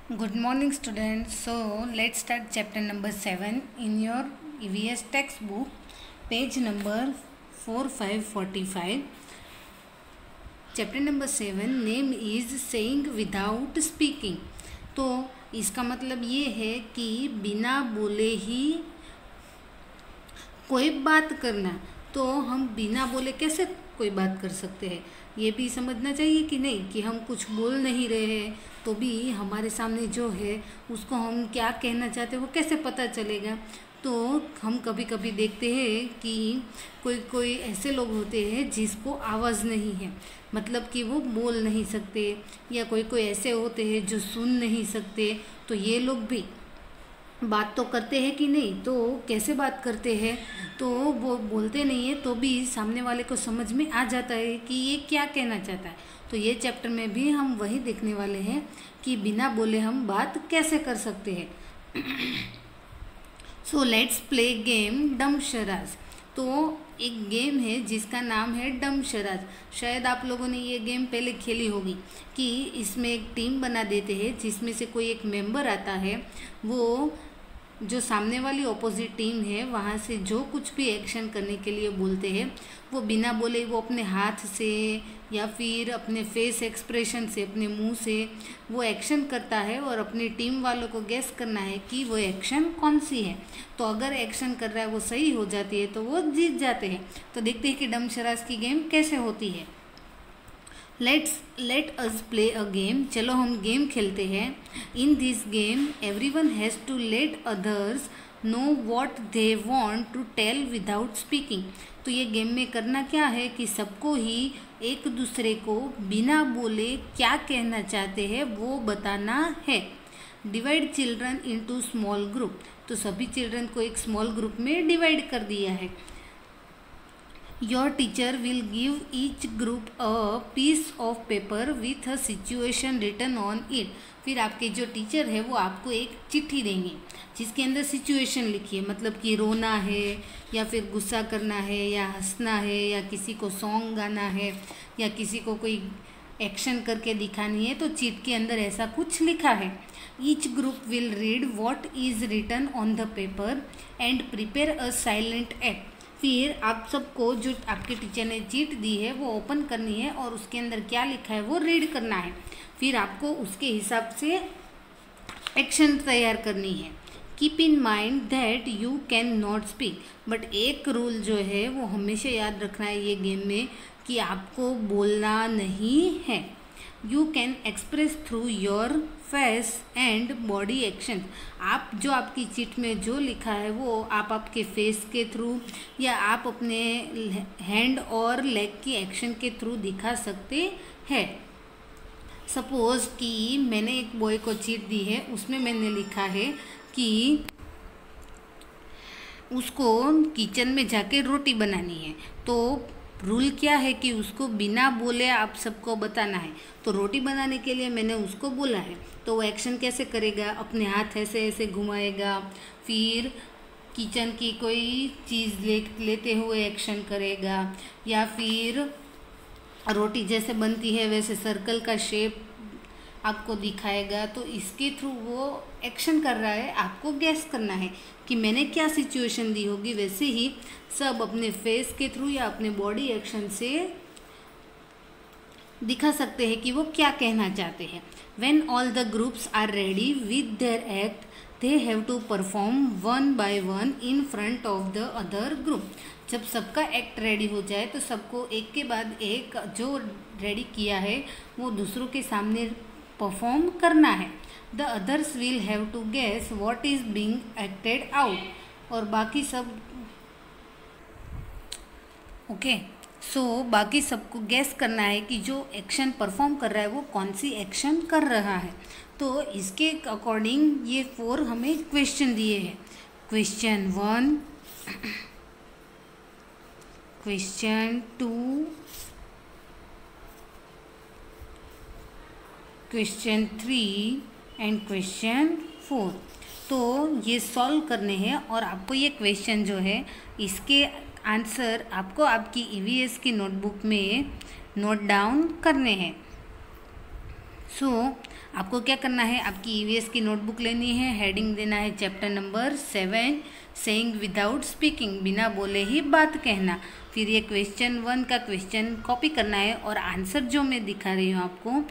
Good morning, students. So, let's start chapter number 7 in your EVS textbook, page number 4545. Chapter number 7 name is saying without speaking. तो इसका मतलब ये है कि बिना बोले ही कोई बात करना। तो हम बिना बोले कैसे कोई बात कर सकते हैं, ये भी समझना चाहिए कि नहीं, कि हम कुछ बोल नहीं रहे हैं तो भी हमारे सामने जो है उसको हम क्या कहना चाहते हैं वो कैसे पता चलेगा। तो हम कभी कभी देखते हैं कि कोई कोई ऐसे लोग होते हैं जिसको आवाज़ नहीं है, मतलब कि वो बोल नहीं सकते, या कोई कोई ऐसे होते हैं जो सुन नहीं सकते। तो ये लोग भी बात तो करते हैं कि नहीं, तो कैसे बात करते हैं, तो वो बोलते नहीं है तो भी सामने वाले को समझ में आ जाता है कि ये क्या कहना चाहता है। तो ये चैप्टर में भी हम वही देखने वाले हैं कि बिना बोले हम बात कैसे कर सकते हैं। सो लेट्स प्ले गेम डम शराज। तो एक गेम है जिसका नाम है डम शराज। शायद आप लोगों ने ये गेम पहले खेली होगी कि इसमें एक टीम बना देते हैं जिसमें से कोई एक मेंबर आता है, वो जो सामने वाली ऑपोजिट टीम है वहाँ से जो कुछ भी एक्शन करने के लिए बोलते हैं वो बिना बोले वो अपने हाथ से या फिर अपने फेस एक्सप्रेशन से, अपने मुंह से वो एक्शन करता है और अपनी टीम वालों को गेस करना है कि वो एक्शन कौन सी है। तो अगर एक्शन कर रहा है वो सही हो जाती है तो वो जीत जाते हैं। तो देखते हैं कि डम शराज की गेम कैसे होती है। Let us play a game. चलो हम गेम खेलते हैं। In this game everyone has to let others know what they want to tell without speaking. तो ये गेम में करना क्या है कि सबको ही एक दूसरे को बिना बोले क्या कहना चाहते हैं वो बताना है। Divide children into small group. तो सभी चिल्ड्रन को एक स्मॉल ग्रुप में डिवाइड कर दिया है। Your teacher will give each group a piece of paper with a situation written on it. फिर आपके जो टीचर है वो आपको एक चिट्ठी देंगे जिसके अंदर सिचुएशन लिखी है, मतलब कि रोना है या फिर गुस्सा करना है या हंसना है या किसी को सॉन्ग गाना है या किसी को कोई एक्शन करके दिखानी है। तो चिट के अंदर ऐसा कुछ लिखा है। Each group will read what is written on the paper and prepare a silent act. फिर आप सबको जो आपके टीचर ने चीट दी है वो ओपन करनी है और उसके अंदर क्या लिखा है वो रीड करना है। फिर आपको उसके हिसाब से एक्शन तैयार करनी है। Keep in mind that you can not speak. But एक रूल जो है वो हमेशा याद रखना है ये गेम में कि आपको बोलना नहीं है। You can express through your face and body action. आप जो आपकी चिट में जो लिखा है वो आप आपके फेस के थ्रू या आप अपने हैंड और लेग की एक्शन के थ्रू दिखा सकते हैं। सपोज कि मैंने एक बॉय को चिट दी है, उसमें मैंने लिखा है कि उसको किचन में जाके रोटी बनानी है। तो रूल क्या है कि उसको बिना बोले आप सबको बताना है। तो रोटी बनाने के लिए मैंने उसको बोला है तो वो एक्शन कैसे करेगा, अपने हाथ ऐसे ऐसे घुमाएगा, फिर किचन की कोई चीज़ लेते हुए एक्शन करेगा, या फिर रोटी जैसे बनती है वैसे सर्कल का शेप आपको दिखाएगा। तो इसके थ्रू वो एक्शन कर रहा है, आपको गैस करना है कि मैंने क्या सिचुएशन दी होगी। वैसे ही सब अपने फेस के थ्रू या अपने बॉडी एक्शन से दिखा सकते हैं कि वो क्या कहना चाहते हैं। When all the groups are ready with their act they have to perform one by one in front of the other group. जब सबका एक्ट रेडी हो जाए तो सबको एक के बाद एक जो रेडी किया है वो दूसरों के सामने परफॉर्म करना है। The others will have to guess what is being acted out. और बाकी सब ओके सो बाकी सबको गेस करना है कि जो एक्शन परफॉर्म कर रहा है वो कौन सी एक्शन कर रहा है। तो इसके अकॉर्डिंग ये 4 हमें क्वेश्चन दिए हैं। Question 1, question 2, question 3 and question 4। तो ये सॉल्व करने हैं और आपको ये क्वेश्चन जो है इसके आंसर आपको आपकी EVS की नोटबुक में नोट डाउन करने हैं। आपको क्या करना है, आपकी ईवीएस की नोटबुक लेनी है, हेडिंग देना है chapter number 7 saying without speaking, बिना बोले ही बात कहना। फिर ये क्वेश्चन 1 का क्वेश्चन कॉपी करना है और आंसर जो मैं दिखा रही हूँ आपको,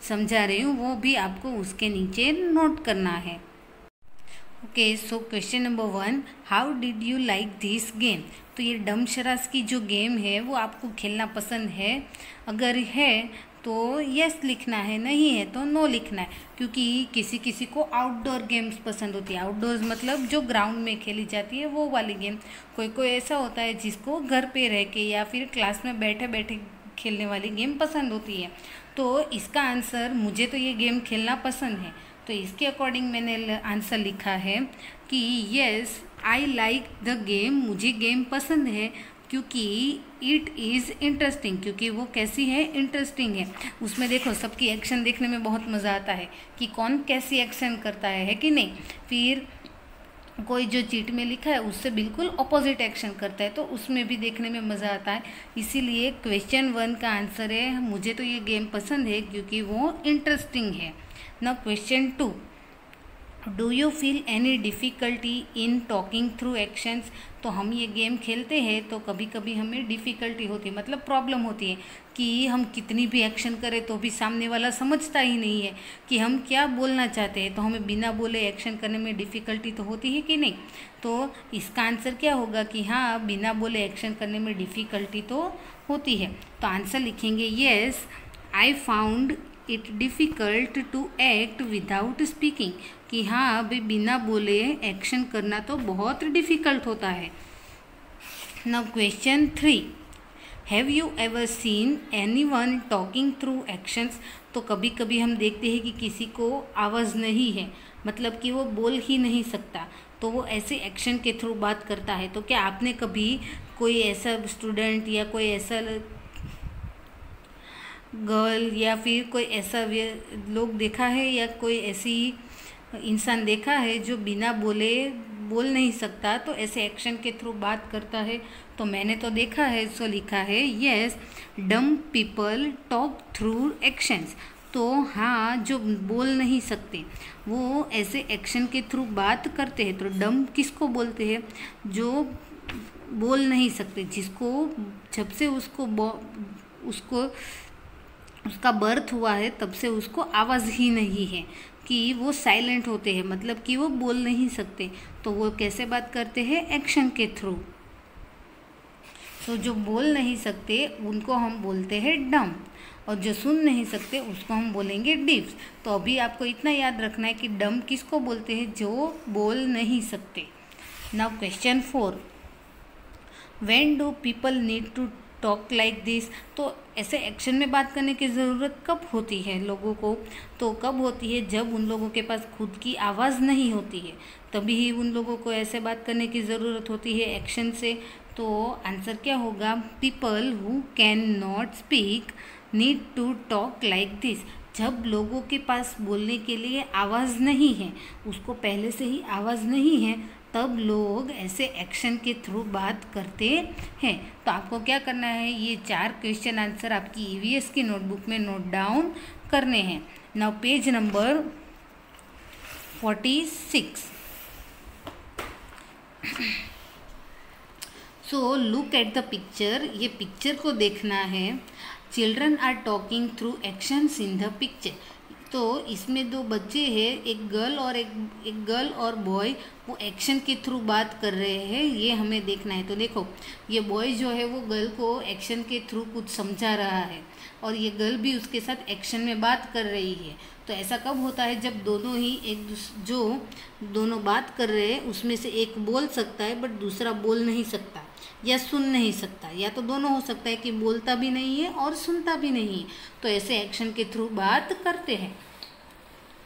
समझा रही हूँ, वो भी आपको उसके नीचे नोट करना है। Okay, so question number 1, how did you like this game. तो ये डम शराज की जो गेम है वो आपको खेलना पसंद है, अगर है तो यस लिखना है, नहीं है तो नो लिखना है, क्योंकि किसी किसी को आउटडोर गेम्स पसंद होती है। आउटडोर्स मतलब जो ग्राउंड में खेली जाती है वो वाली गेम। कोई कोई ऐसा होता है जिसको घर पे रह के या फिर क्लास में बैठे बैठे खेलने वाली गेम पसंद होती है। तो इसका आंसर, मुझे तो ये गेम खेलना पसंद है, तो इसके अकॉर्डिंग मैंने आंसर लिखा है कि yes I like the game, मुझे गेम पसंद है क्योंकि इट इज़ इंटरेस्टिंग, क्योंकि वो कैसी है, इंटरेस्टिंग है। उसमें देखो सबकी एक्शन देखने में बहुत मज़ा आता है कि कौन कैसी एक्शन करता है कि नहीं। फिर कोई जो चीट में लिखा है उससे बिल्कुल अपोजिट एक्शन करता है, तो उसमें भी देखने में मज़ा आता है। इसीलिए क्वेश्चन 1 का आंसर है मुझे तो ये गेम पसंद है क्योंकि वो इंटरेस्टिंग है। Now question 2, do you feel any difficulty in talking through actions. तो हम ये गेम खेलते हैं तो कभी कभी हमें डिफ़िकल्टी होती है, मतलब प्रॉब्लम होती है कि हम कितनी भी एक्शन करें तो भी सामने वाला समझता ही नहीं है कि हम क्या बोलना चाहते हैं, तो हमें बिना बोले एक्शन करने में डिफ़िकल्टी तो होती है कि नहीं। तो इसका आंसर क्या होगा कि हाँ, बिना बोले एक्शन करने में डिफ़िकल्टी तो होती है। तो आंसर लिखेंगे yes I found it difficult to act without speaking, कि हाँ अभी बिना बोले एक्शन करना तो बहुत डिफ़िकल्ट होता है। Now question 3, have you ever seen any one talking through actions. तो कभी कभी हम देखते हैं कि किसी को आवाज़ नहीं है, मतलब कि वो बोल ही नहीं सकता, तो वो ऐसे एक्शन के थ्रू बात करता है। तो क्या आपने कभी कोई ऐसा स्टूडेंट या कोई ऐसा गर्ल या फिर कोई ऐसा लोग देखा है या कोई ऐसी इंसान देखा है जो बिना बोले बोल नहीं सकता, तो ऐसे एक्शन के थ्रू बात करता है। तो मैंने तो देखा है, सो लिखा है yes dumb people talk through actions. तो हाँ, जो बोल नहीं सकते वो ऐसे एक्शन के थ्रू बात करते हैं। तो डम किसको बोलते हैं, जो बोल नहीं सकते, जिसको जब से उसको उसका बर्थ हुआ है तब से उसको आवाज़ ही नहीं है, कि वो साइलेंट होते हैं, मतलब कि वो बोल नहीं सकते। तो वो कैसे बात करते हैं, एक्शन के थ्रू। तो जो बोल नहीं सकते उनको हम बोलते हैं डम, और जो सुन नहीं सकते उसको हम बोलेंगे डीफ्स। तो अभी आपको इतना याद रखना है कि डम किसको बोलते हैं, जो बोल नहीं सकते। Now question 4, when do people need to talk like this. तो ऐसे एक्शन में बात करने की ज़रूरत कब होती है लोगों को, तो कब होती है जब उन लोगों के पास खुद की आवाज़ नहीं होती है, तभी ही उन लोगों को ऐसे बात करने की ज़रूरत होती है एक्शन से। तो आंसर क्या होगा, people who can not speak need to talk like this. जब लोगों के पास बोलने के लिए आवाज़ नहीं है, उसको पहले से ही आवाज़ नहीं है, तब लोग ऐसे एक्शन के थ्रू बात करते हैं। तो आपको क्या करना है, ये 4 क्वेश्चन आंसर आपकी ईवीएस की नोटबुक में नोट डाउन करने हैं। Now page number 46। So look at the picture, ये पिक्चर को देखना है। Children are talking through actions in the picture. तो इसमें 2 बच्चे हैं, एक गर्ल और बॉय, वो एक्शन के थ्रू बात कर रहे हैं, ये हमें देखना है। तो देखो ये बॉय जो है वो गर्ल को एक्शन के थ्रू कुछ समझा रहा है, और ये गर्ल भी उसके साथ एक्शन में बात कर रही है। तो ऐसा कब होता है, जब दोनों ही जो दोनों बात कर रहे हैं उसमें से एक बोल सकता है बट दूसरा बोल नहीं सकता या सुन नहीं सकता, या तो दोनों हो सकता है कि बोलता भी नहीं है और सुनता भी नहीं है। तो ऐसे एक्शन के थ्रू बात करते हैं।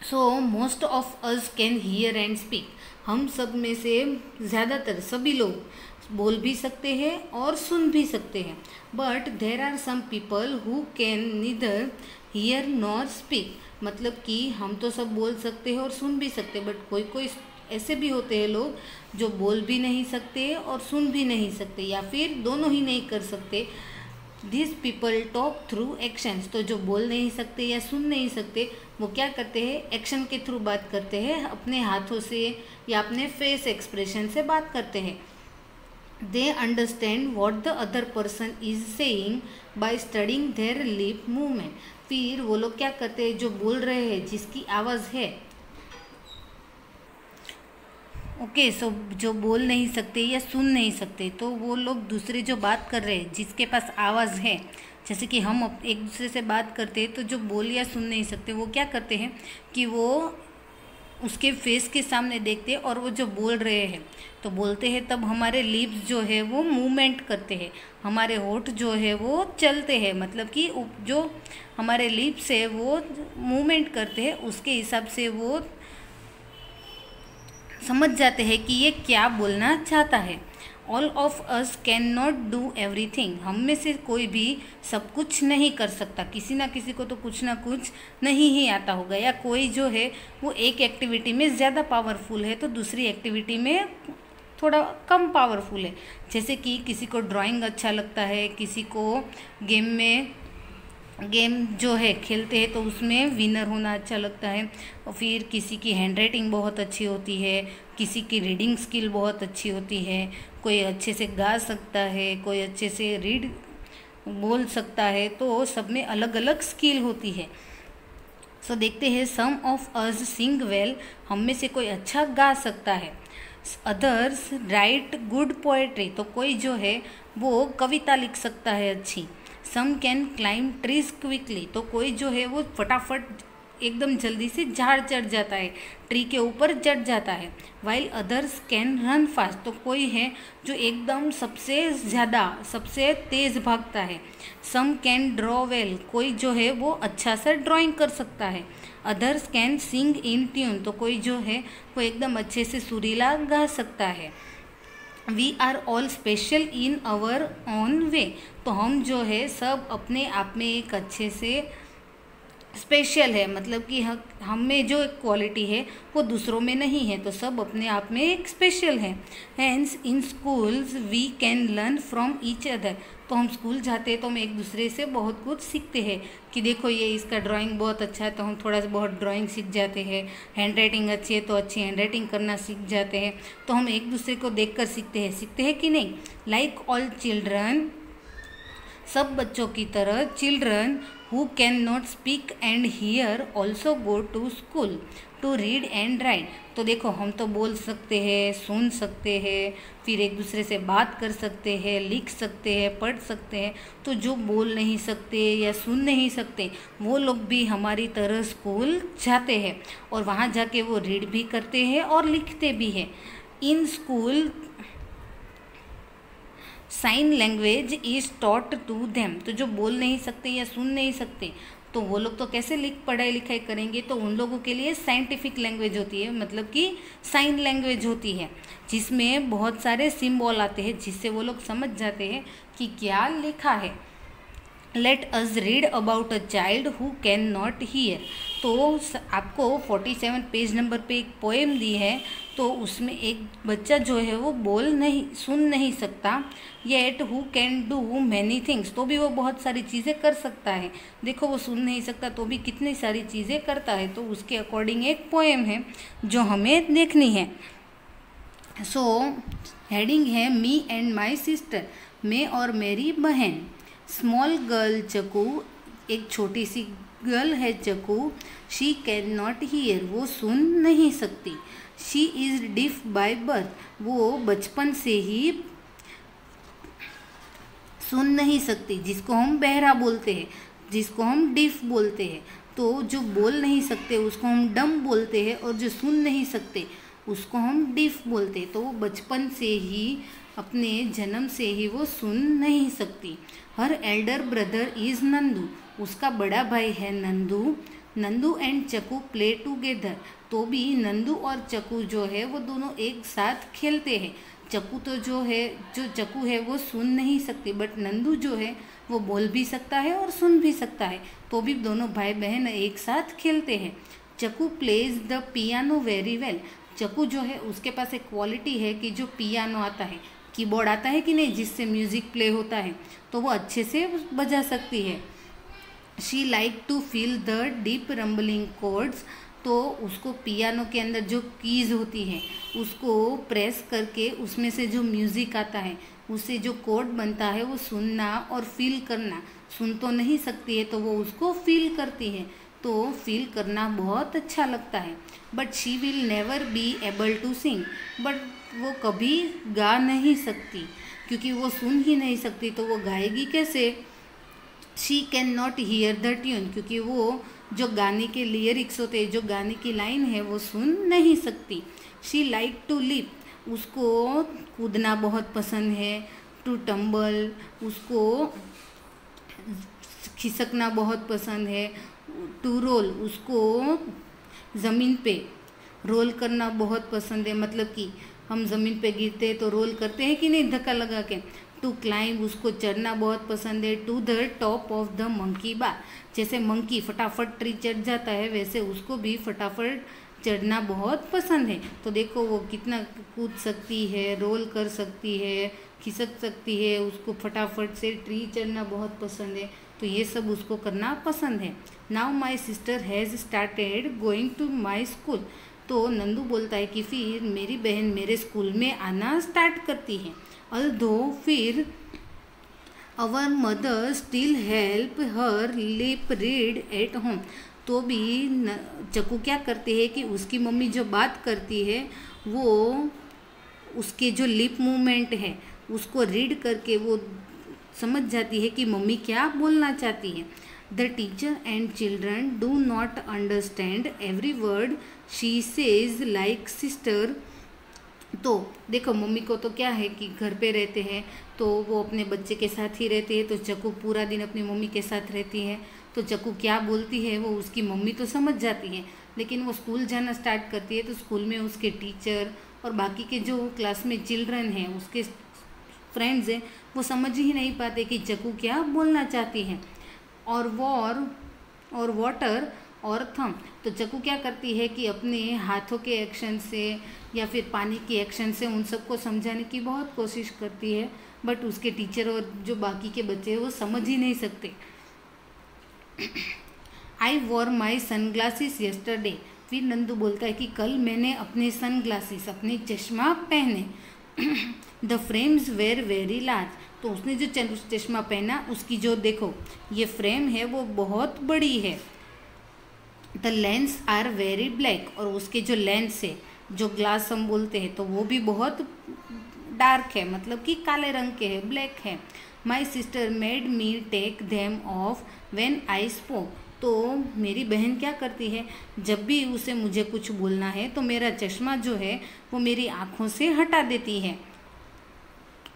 So most of us can hear and speak. हम सब में से ज़्यादातर सभी लोग बोल भी सकते हैं और सुन भी सकते हैं, but there are some people who can neither hear nor speak. मतलब कि हम तो सब बोल सकते हैं और सुन भी सकते हैं, बट कोई कोई ऐसे भी होते हैं लोग जो बोल भी नहीं सकते और सुन भी नहीं सकते, या फिर दोनों ही नहीं कर सकते। This people talk through actions. तो जो बोल नहीं सकते या सुन नहीं सकते वो क्या करते हैं, एक्शन के थ्रू बात करते हैं, अपने हाथों से या अपने फेस एक्सप्रेशन से बात करते हैं। They understand what the other person is saying by studying there lip movement. फिर वो लोग क्या करते हैं, जो बोल रहे हैं, जिसकी आवाज़ है, ओके सो जो बोल नहीं सकते या सुन नहीं सकते, तो वो लोग दूसरे जो बात कर रहे हैं, जिसके पास आवाज़ है, जैसे कि हम एक दूसरे से बात करते हैं, तो जो बोल या सुन नहीं सकते वो क्या करते हैं कि वो उसके फेस के सामने देखते हैं और वो जो बोल रहे हैं तो बोलते हैं, तब हमारे लिप्स जो है वो मूवमेंट करते हैं, हमारे होठ जो है वो चलते हैं, मतलब कि जो हमारे लिप्स है वो मूवमेंट करते हैं, उसके हिसाब से वो समझ जाते हैं कि ये क्या बोलना चाहता है। All of us can not do everything. हम में से कोई भी सब कुछ नहीं कर सकता, किसी ना किसी को तो कुछ ना कुछ नहीं ही आता होगा, या कोई जो है वो एक एक्टिविटी में ज़्यादा पावरफुल है तो दूसरी एक्टिविटी में थोड़ा कम पावरफुल है। जैसे कि किसी को ड्राइंग अच्छा लगता है, किसी को गेम जो है खेलते हैं तो उसमें विनर होना अच्छा लगता है, और फिर किसी की हैंडराइटिंग बहुत अच्छी होती है, किसी की रीडिंग स्किल बहुत अच्छी होती है, कोई अच्छे से गा सकता है, कोई अच्छे से बोल सकता है, तो सब में अलग अलग स्किल होती है। सो देखते हैं, सम ऑफ अस सिंग वेल, हम में से कोई अच्छा गा सकता है। अदर्स राइट गुड पोएट्री, तो कोई जो है वो कविता लिख सकता है अच्छी। Some can climb trees quickly, तो कोई जो है वो फटाफट एकदम जल्दी से झाड़ चढ़ जाता है, ट्री के ऊपर चढ़ जाता है। While others can run fast, तो कोई है जो एकदम सबसे तेज़ भागता है। सम कैन ड्रॉ वेल, कोई जो है वो अच्छा सा ड्राइंग कर सकता है। Others can sing in tune, तो कोई जो है वो एकदम अच्छे से सुरीला गा सकता है। We are all special in our own way, तो हम जो है सब अपने आप में एक अच्छे से स्पेशल है, मतलब कि हम में जो एक क्वालिटी है वो दूसरों में नहीं है, तो सब अपने आप में एक स्पेशल है। Hence in schools we can learn from each other, तो हम स्कूल जाते हैं तो हम एक दूसरे से बहुत कुछ सीखते हैं कि देखो ये इसका ड्राइंग बहुत अच्छा है तो हम थोड़ा सा बहुत ड्राइंग सीख जाते हैं, हैंड राइटिंग अच्छी है तो अच्छी हैंड राइटिंग करना सीख जाते हैं, तो हम एक दूसरे को देखकर सीखते हैं कि नहीं। लाइक ऑल चिल्ड्रन, सब बच्चों की तरह, children who can not speak and hear also go to school to read and write, तो देखो हम तो बोल सकते हैं, सुन सकते हैं, फिर एक दूसरे से बात कर सकते हैं, लिख सकते हैं, पढ़ सकते हैं, तो जो बोल नहीं सकते या सुन नहीं सकते वो लोग भी हमारी तरह स्कूल जाते हैं और वहाँ जाके वो रीड भी करते हैं और लिखते भी हैं। In school sign language is taught to them, तो जो बोल नहीं सकते या सुन नहीं सकते तो वो लोग तो कैसे पढ़ाई लिखाई करेंगे, तो उन लोगों के लिए साइंटिफिक लैंग्वेज होती है, मतलब कि साइन लैंग्वेज होती है, जिसमें बहुत सारे सिंबल आते हैं जिससे वो लोग समझ जाते हैं कि क्या लिखा है। Let us read about a child who can not hear, तो आपको 47 पेज नंबर पे एक पोएम दी है, तो उसमें एक बच्चा जो है वो सुन नहीं सकता, yet who can do many things, तो भी वो बहुत सारी चीज़ें कर सकता है। देखो वो सुन नहीं सकता तो भी कितनी सारी चीज़ें करता है, तो उसके अकॉर्डिंग एक पोएम है जो हमें देखनी है। सो हेडिंग है मी एंड माई सिस्टर, मैं और मेरी बहन। स्मॉल गर्ल चकू, एक छोटी सी गर्ल है चकू। शी कैन नॉट हीयर, वो सुन नहीं सकती। She is diff by birth, वो बचपन से ही सुन नहीं सकती, जिसको हम बहरा बोलते हैं, जिसको हम डिफ बोलते हैं। तो जो बोल नहीं सकते उसको हम डम बोलते हैं, और जो सुन नहीं सकते उसको हम डिफ बोलते हैं। तो वो बचपन से ही, अपने जन्म से ही वो सुन नहीं सकती। Her elder brother is Nandu, उसका बड़ा भाई है Nandu. Nandu and Chaku play together, तो भी नंदू और चकू जो है वो दोनों एक साथ खेलते हैं। चकू तो जो चकू है वो सुन नहीं सकती, बट नंदू जो है वो बोल भी सकता है और सुन भी सकता है, तो भी दोनों भाई बहन एक साथ खेलते हैं। चकू plays the piano very well, चकू जो है उसके पास एक क्वालिटी है कि जो पियानो आता है, कीबोर्ड आता है कि नहीं, जिससे म्यूज़िक प्ले होता है, तो वो अच्छे से बजा सकती है। She likes to feel the deep rumbling chords, तो उसको पियानो के अंदर जो कीज़ होती है उसको प्रेस करके उसमें से जो म्यूज़िक आता है, उससे जो कोड बनता है वो सुनना और फील करना, सुन तो नहीं सकती है तो वो उसको फील करती है, तो फील करना बहुत अच्छा लगता है। But she will never be able to sing, बट वो कभी गा नहीं सकती, क्योंकि वो सुन ही नहीं सकती तो वो गाएगी कैसे। She can not hear the tune, क्योंकि वो जो गाने के लिरिक्स होते हैं, जो गाने की लाइन है, वो सुन नहीं सकती। शी लाइक टू लिप, उसको कूदना बहुत पसंद है। टू टम्बल, उसको खिसकना बहुत पसंद है। टू रोल, उसको ज़मीन पे रोल करना बहुत पसंद है, मतलब कि हम ज़मीन पे गिरते हैं तो रोल करते हैं कि नहीं, धक्का लगा के। टू क्लाइंब, उसको चढ़ना बहुत पसंद है। To the top of the monkey bar, जैसे मंकी फटाफट ट्री चढ़ जाता है, वैसे उसको भी फटाफट चढ़ना बहुत पसंद है। तो देखो वो कितना कूद सकती है, रोल कर सकती है, खिसक सकती है, उसको फटाफट से ट्री चढ़ना बहुत पसंद है, तो ये सब उसको करना पसंद है। Now my sister has started going to my school, तो नंदू बोलता है कि फिर मेरी बहन मेरे स्कूल में आना स्टार्ट करती है। अल्दो फिर our mother still help her lip read at home, तो भी चक्कू क्या करती है कि उसकी मम्मी जो बात करती है वो उसके जो लिप मूवमेंट है उसको रीड करके वो समझ जाती है कि मम्मी क्या बोलना चाहती है। The teacher and children do not understand every word she says like sister, तो देखो मम्मी को तो क्या है कि घर पे रहते हैं तो वो अपने बच्चे के साथ ही रहती है, तो चक्कू पूरा दिन अपनी मम्मी के साथ रहती है, तो चक्कू क्या बोलती है वो उसकी मम्मी तो समझ जाती है। लेकिन वो स्कूल जाना स्टार्ट करती है तो स्कूल में उसके टीचर और बाकी के जो क्लास में चिल्ड्रन हैं, उसके फ्रेंड्स हैं, वो समझ ही नहीं पाते कि चक्कू क्या बोलना चाहती है। और वॉर और वाटर और थम, तो चक्कू क्या करती है कि अपने हाथों के एक्शन से या फिर पानी के एक्शन से उन सबको समझाने की बहुत कोशिश करती है, बट उसके टीचर और जो बाकी के बच्चे हैं वो समझ ही नहीं सकते। आई वॉर माई सन ग्लासेस येस्टरडे, फिर नंदू बोलता है कि कल मैंने अपने सन ग्लासेस अपने चश्मा पहने। The frames were very large, तो उसने जो चश्मा पहना उसकी जो देखो ये फ्रेम है वो बहुत बड़ी है। The lens are very black, और उसके जो लेंस है, जो ग्लास हम बोलते हैं, तो वो भी बहुत डार्क है, मतलब कि काले रंग के है, ब्लैक है। My sister made me take them off when I spoke, तो मेरी बहन क्या करती है, जब भी उसे मुझे कुछ बोलना है तो मेरा चश्मा जो है वो मेरी आँखों से हटा देती है।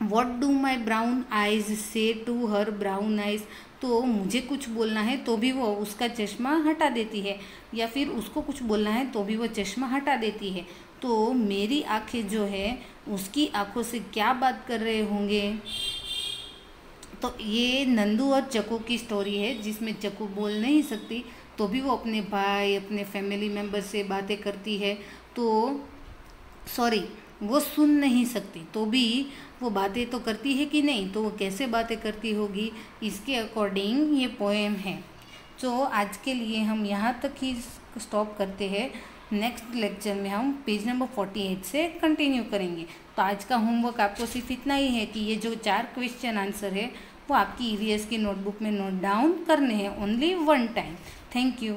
What do my brown eyes से टू हर ब्राउन आइज, तो मुझे कुछ बोलना है तो भी वो उसका चश्मा हटा देती है, या फिर उसको कुछ बोलना है तो भी वो चश्मा हटा देती है। तो मेरी आँखें जो है उसकी आँखों से क्या बात कर रहे होंगे। तो ये नंदू और चक्कू की स्टोरी है, जिसमें चक्कू बोल नहीं सकती तो भी वो अपने भाई अपने फैमिली मेम्बर से बातें करती है, तो सॉरी वो सुन नहीं सकती तो भी वो बातें तो करती है कि नहीं, तो वो कैसे बातें करती होगी, इसके अकॉर्डिंग ये पोएम है। तो आज के लिए हम यहाँ तक ही स्टॉप करते हैं। नेक्स्ट लेक्चर में हम पेज नंबर 48 से कंटिन्यू करेंगे। तो आज का होमवर्क आपको सिर्फ इतना ही है कि ये जो 4 क्वेश्चन आंसर है वो आपकी ईवीएस की नोटबुक में नोट डाउन करने हैं, ओनली 1 टाइम। Thank you.